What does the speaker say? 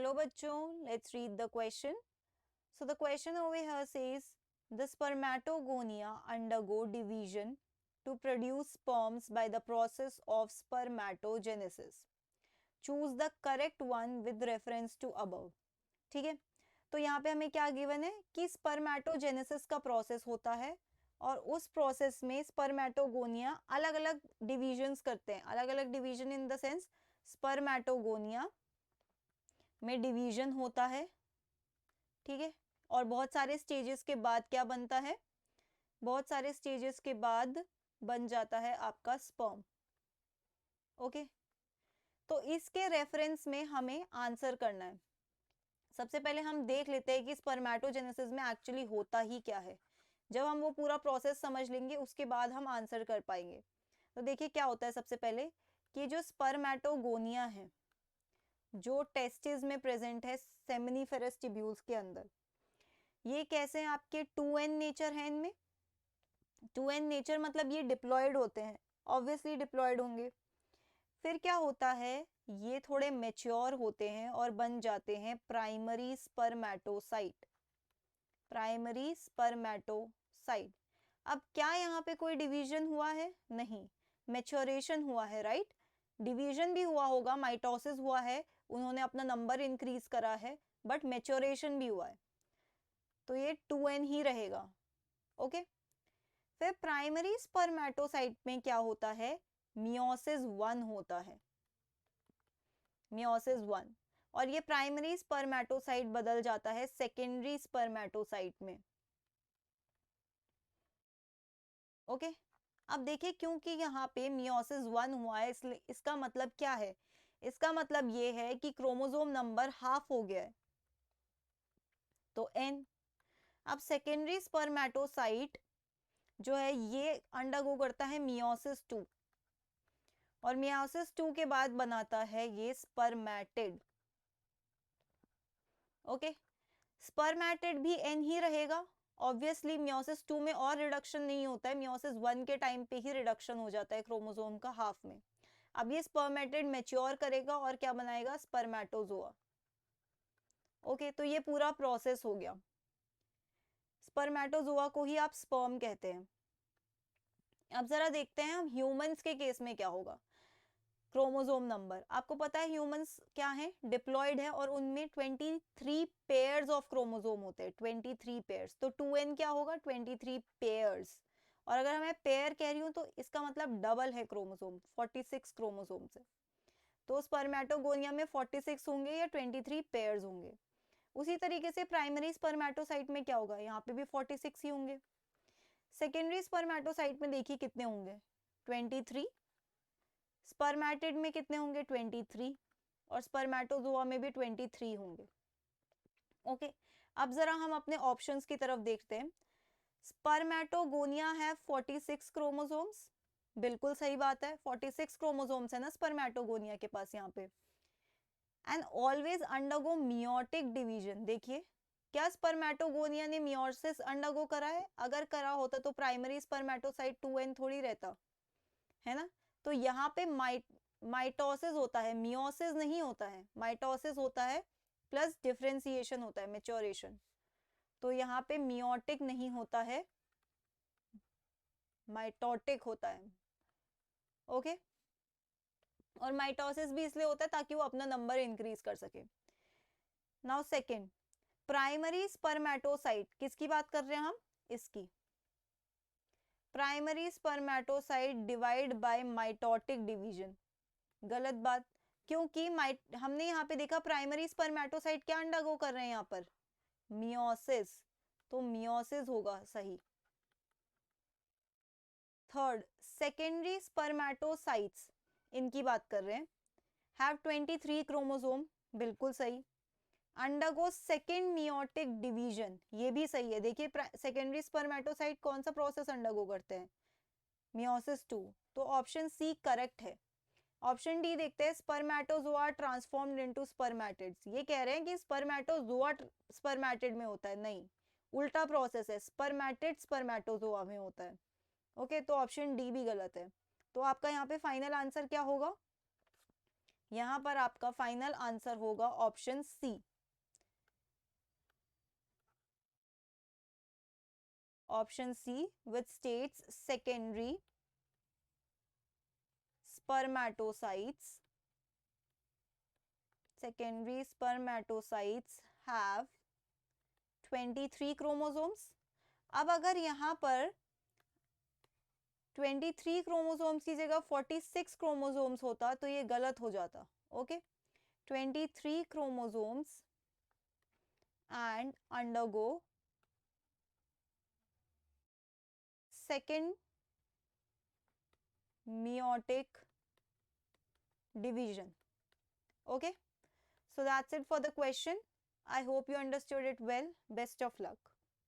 Hello bachcho, let's read the question. So the question over here says the spermatogonia undergo division to produce sperms by the process of spermatogenesis. Choose the correct one with reference to above. ठीक है, तो यहाँ पे हमें क्या given है कि spermatogenesis का प्रोसेस होता है और उस प्रोसेस में स्पर्मेटोगोनिया अलग अलग डिविजन्स करते हैं. अलग अलग division in the sense spermatogonia में डिवीजन होता है. ठीक है, और बहुत सारे स्टेजेस के बाद क्या बनता है, बहुत सारे स्टेजेस के बाद बन जाता है आपका स्पर्म. ओके, तो इसके रेफरेंस में हमें आंसर करना है. सबसे पहले हम देख लेते हैं कि स्पर्मेटोजेनेसिस में एक्चुअली होता ही क्या है. जब हम वो पूरा प्रोसेस समझ लेंगे उसके बाद हम आंसर कर पाएंगे. तो देखिए क्या होता है. सबसे पहले कि जो स्पर्मेटोगोनिया है जो टेस्टिस में प्रेजेंट है सेमिनिफेरस ट्यूब्यूल्स के अंदर, ये कैसे हैं आपके 2n नेचर है. इनमें 2n नेचर मतलब ये डिप्लॉयड होते हैं, ऑब्वियसली डिप्लॉयड होंगे. फिर क्या होता है, ये थोड़े मैच्योर होते हैं और बन जाते हैं प्राइमरी स्पर्मेटोसाइट. Primary spermatocyte. अब क्या यहाँ पे कोई डिवीजन हुआ है? नहीं, मैच्योरेशन हुआ है. राइट, डिवीजन भी हुआ होगा, माइटोसिस हुआ है, उन्होंने अपना नंबर इंक्रीज करा है, बट मैच्योरेशन भी हुआ है, तो ये 2n ही रहेगा. ओके, फिर प्राइमरी स्पर्मेटोसाइट में क्या होता है, मियोसिस 1 होता है. मियोसिस 1, और ये प्राइमरी स्पर्मेटोसाइट बदल जाता है सेकेंडरी स्पर्मेटोसाइट में. ओके, अब देखिए क्योंकि यहाँ पे मियोसिस 1 हुआ है इसलिए इसका मतलब क्या है, इसका मतलब ये है कि क्रोमोसोम नंबर हाफ हो गया है, तो n. अब सेकेंडरी स्पर्मेटोसाइट जो है ये अंडरगो करता है मियोसिस 2, और मियोसिस 2 के बाद बनाता है ये स्पर्मेटिड. ओके, स्पर्मेटिड भी n ही रहेगा. ऑब्वियसली मियोसिस 2 में और रिडक्शन नहीं होता है, मियोसिस 1 के टाइम पे ही रिडक्शन हो जाता है क्रोमोसोम का हाफ में. अब ये स्पर्मेटिड मैच्योर करेगा और क्या बनाएगा, स्पर्मेटोजोआ. ओके, तो ये पूरा प्रोसेस हो गया. स्पर्मेटोजोआ को ही आप स्पर्म कहते हैं. अब जरा देखते हैं हम ह्यूमंस के केस में क्या होगा. क्रोमोसोम नंबर आपको पता है ह्यूमंस क्या है, डिप्लॉयड है, और उनमें 23 पेयर्स ऑफ क्रोमोसोम होते हैं. 23 पेयर्स, तो 2n क्या होगा, 23 पेयर्स. और अगर मैं पेयर कह रही हूँ तो इसका मतलब डबल है क्रोमोसोम, 46 क्रोमोसोम से. तो स्पर्मेटोगोनिया में 46 होंगे या 23 पेयर्स होंगे. उसी तरीके से प्राइमरी स्पर्मेटोसाइट में क्या होगा, यहाँ पे भी 46 ही होंगे. सेकेंडरी स्पर्मेटोसाइट में देखिए कितने होंगे, 23. स्पर्मेटिड में कितने होंगे, 23, और स्पर्मेटोजोआ में भी 23 होंगे. ओके, अब जरा हम अपने ऑप्शंस की तरफ देखते हैं. स्पर्मेटोगोनिया है 46 क्रोमोसोम्स, बिल्कुल सही बात है, 46 क्रोमोसोम्स है ना स्पर्मेटोगोनिया के पास यहाँ पे. And always undergo meiotic division. देखिए क्या स्पर्मेटोगोनिया ने मियोसिस अंडरगो करा है, अगर करा होता तो प्राइमरी स्पर्मेटोसाइट 2n थोड़ी रहता है ना. तो यहाँ पे माइटोसिस होता है, मियोसिस नहीं होता है. माइटोसिस होता है प्लस डिफरेंशिएशन होता है, मैच्योरेशन. तो यहाँ पे मियोटिक नहीं होता है, माइटोटिक होता है. ओके, और माइटोसिस भी इसलिए होता है ताकि वो अपना नंबर इंक्रीज कर सके. नाउ सेकंड, प्राइमरी स्पर्मेटोसाइट, किसकी बात कर रहे हैं हम, इसकी. Primary spermatocyte divide by mitotic division. गलत बात, क्योंकि हमने यहाँ पे देखा प्राइमरी स्पर्मेटोसाइट क्या अंडरगो कर रहे हैं यहाँ पर, मियोसिस, तो मियोसिस होगा सही. थर्ड, सेकेंडरी स्पर्मेटोसाइट्स, इनकी बात कर रहे हैं, हैव 23 क्रोमोसोम, बिल्कुल सही. अंडरगो सेकेंड मियोटिक डिवीजन, ये भी सही है. देखिए सेकेंडरी स्पर्मेटोसाइट कौन सा प्रोसेस अंडरगो करते हैं, मियोसिस 2, तो ऑप्शन सी करेक्ट है. ऑप्शन डी देखते हैं, स्पर्मेटोजोआ ट्रांसफॉर्म्ड इनटू स्पर्मेटिड्स. ये कह रहे हैं कि स्पर्मेटोजोआ स्पर्मेटिड में होता है, नहीं, उल्टा प्रोसेस है, स्पर्मेटिड स्पर्मेटोजोआ में होता है. ओके, तो ऑप्शन डी भी गलत है. तो आपका यहाँ पे फाइनल आंसर क्या होगा, यहाँ पर आपका फाइनल आंसर होगा option c. Option c which states secondary spermatocytes have 23 chromosomes। अब अगर यहाँ पर 23 क्रोमोसोम्स की जगह 46 क्रोमोसोम्स होता तो ये गलत हो जाता। Okay, 23 chromosomes and undergo second meiotic division। Okay, so that's it for the question. I hope you understood it well. Best of luck.